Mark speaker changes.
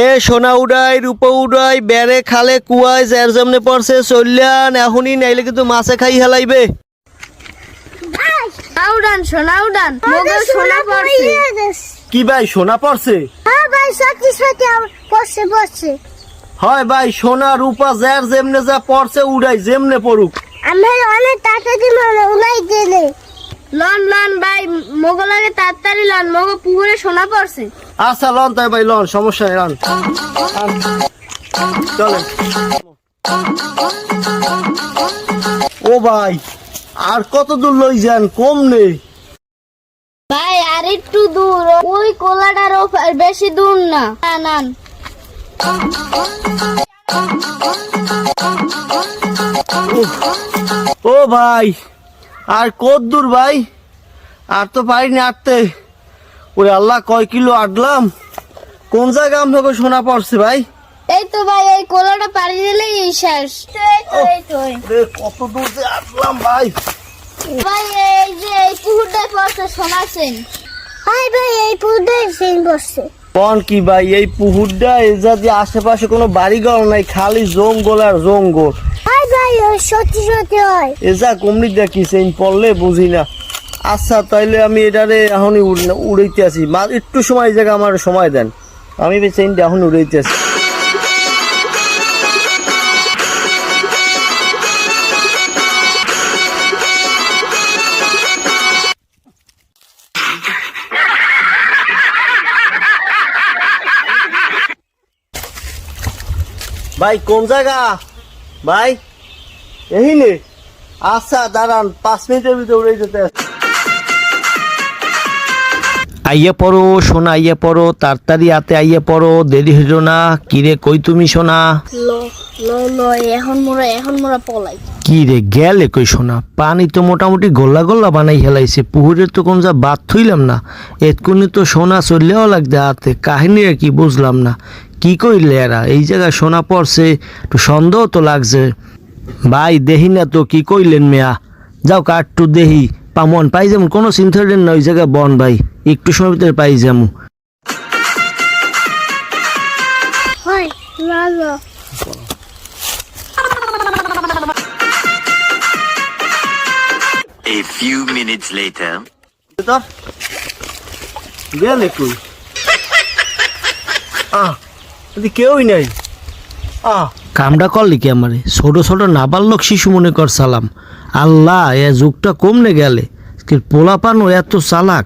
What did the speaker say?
Speaker 1: এ সোনা উড়াই রূপা উড়াই বেড়ে খালে কুয়ায় যার জমনে পড়ছে চললান এখনই নাইলে কিন্তু মাছে খাই হেলাইবে।
Speaker 2: উড়ান সোনা উড়ান মগে সোনা পড়ছে।
Speaker 1: কি ভাই সোনা পড়ছে?
Speaker 2: হ্যাঁ ভাই সত্যি সত্যি পড়ছে পড়ছে।
Speaker 1: হয় ভাই সোনা রূপা যার যেমনে যা পড়ছে উড়াই যেমনে পড়ুক।
Speaker 2: আমি অনেক তাড়াতাড়ি মানে উড়াই দিলে লন লন ভাই মগো লাগে তাড়াতাড়ি লন মগো পুকুরে সোনা পড়ছে।
Speaker 1: আচ্ছা লন তাই ভাই লন সমস্যা নেই লন চলেন। ও ভাই আর কত দূর লই যান কম নেই
Speaker 2: ভাই আর একটু দূর ওই কোলাটার বেশি দূর না নান।
Speaker 1: ও ভাই আর কত দূর ভাই আর তো পারিনি আটতে। ওই আল্লাহ কয় কিলো আটলাম কোন জায়গায় আপনাকে সোনা পড়ছে ভাই?
Speaker 2: এই তো ভাই এই কোলাটা পাড়ি দিলেই শেষ।
Speaker 1: কত দূর যে আটলাম ভাই।
Speaker 2: ভাই এই যে এই পুকুরটায় পড়ছে সোনা সেন। হাই ভাই এই পুকুরটায় সেন পড়ছে।
Speaker 1: কোন কি ভাই এই পুকুরটা এই যে আশেপাশে কোনো বাড়িঘর নাই খালি জঙ্গল আর জঙ্গল।
Speaker 2: হাই ভাই সত্যি সত্যি হয়
Speaker 1: এ যা কমনি দেখি সেন পড়লে বুঝি না। আচ্ছা তাইলে আমি এটারে এখনই উড়াইতে আছি একটু সময় এই জায়গা আমার সময় দেন আমি চেনটা এখন উড়াইতে আছি। ভাই কোন জায়গা ভাই? এই নে আচ্ছা দাঁড়ান 5 মিনিটের ভিতরে উড়ে যেতে। আইয়া পড়ো সোনা আইয়া পড়ো তাড়াতাড়ি হাতে আইয়া পড়ো দেরি হইল না। কিরে কই তুমি সোনা?
Speaker 2: এখন মোরা পলাই।
Speaker 1: কি রে গেলে কই সোনা? পানি তো মোটামুটি গোল্লা গোল্লা বানাই হেলাইছে পুকুরের তো কোন যা বাদ থইলাম না এতক্ষণে তো সোনা চললেও লাগছে হাতে কাহিনী আর কি বুঝলাম না। কি কইলে এরা এই জায়গায় সোনা পড়ছে একটু সন্দেহ তো লাগছে ভাই দেহি না তো কি কইলেন মেয়া যাও কাটটু দেহি পামন পাই যেমন কোনো চিন্তা না ওই জায়গায় বন ভাই একটু সময় ভিতরে পাই যেমন।
Speaker 3: A few minutes later.
Speaker 1: গেলে কই? কেউই নাই। কামটা করলি কি আমারে ছোট ছোট নাবালক শিশু মনে কর সালাম। আল্লাহ এ যুগটা কমনে গেলে পোলাপানো এত চালাক।